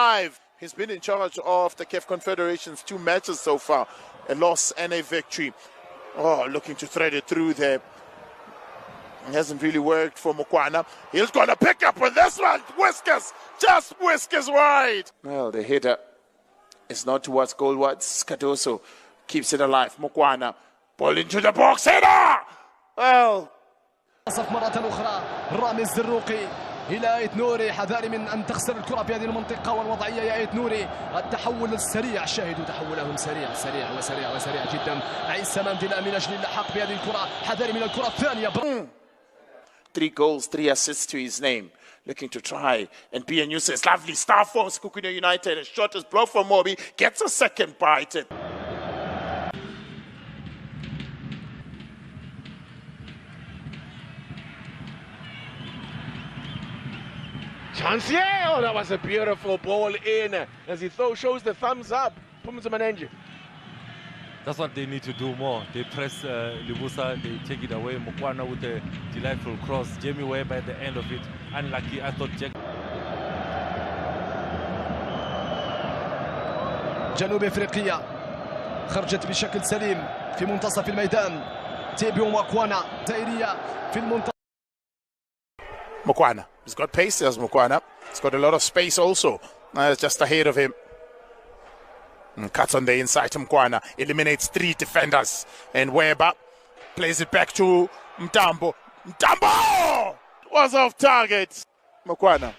alive. He's been in charge of the CAF Confederation's 2 matches so far, a loss and a victory. Oh, looking to thread it through there. It hasn't really worked for Mokoena. He's going to pick up with this one. Whiskers, just whiskers wide. Well, the header is not towards goalwards. Cardoso keeps it alive. Mokoena, ball into the box. Header! Well. مرة أخرى رامي الزروقي إلى آيت نوري. حذاري من أن تخسر الكرة في هذه المنطقة والوضعية يا آيت نوري. التحول السريع، شاهدوا تحولهم سريع جدا. عيسى مانديلا من أجل اللحاق بهذه الكرة. حذاري من الكرة الثانية. 3 goals, 3 assists to his name. Looking to try and be a nuisance. Lovely start for Sekhukhune United. A shot is blocked from Mobi. Gets a second bite. Chance, yeah! Oh, that was a beautiful ball in. As he shows the thumbs up. Phumza Manenje. That's what they need to do more. They press Libusa, they take it away. Mokoena with a delightful cross. Jamie Webb at the end of it. Unlucky, I thought Jack. جنوب افريقيا خرجت بشكل سليم في منتصف الميدان. تيبيو موكوانا دائرية في المنتصف. Mokoena, he's got pace as Mokoena. He's got a lot of space also. Just ahead of him. And cuts on the inside to Mokoena. Eliminates 3 defenders. And Weber plays it back to Mtambo. Mtambo was off target. Mokoena.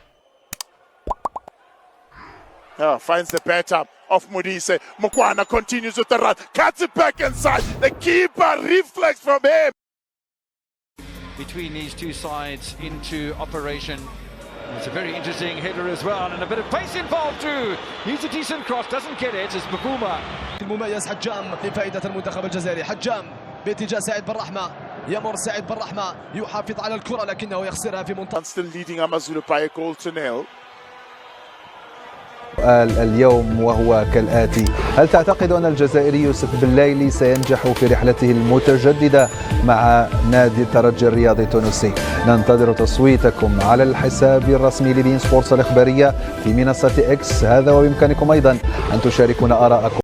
Finds the better of Modise. Mokoena continues with the run. Cuts it back inside. The keeper reflex from him. Between these two sides into operation. It's a very interesting header as well, and a bit of pace involved too. He's a decent cross, doesn't get it. It's Bavuma. المميز حجام لفائدة المنتخب الجزائري. حجام باتجاه سعيد بن رحمة. يمر سعيد بن رحمة يحافظ على الكرة لكنه يخسرها في منطقة. Still leading Amazulu by a goal to nil. اليوم وهو كالآتي: هل تعتقد أن الجزائري يوسف بليلي سينجح في رحلته المتجددة مع نادي الترجي الرياضي التونسي؟ ننتظر تصويتكم على الحساب الرسمي لبين سبورتس الإخبارية في منصة إكس. هذا وبإمكانكم أيضا أن تشاركونا آراءكم.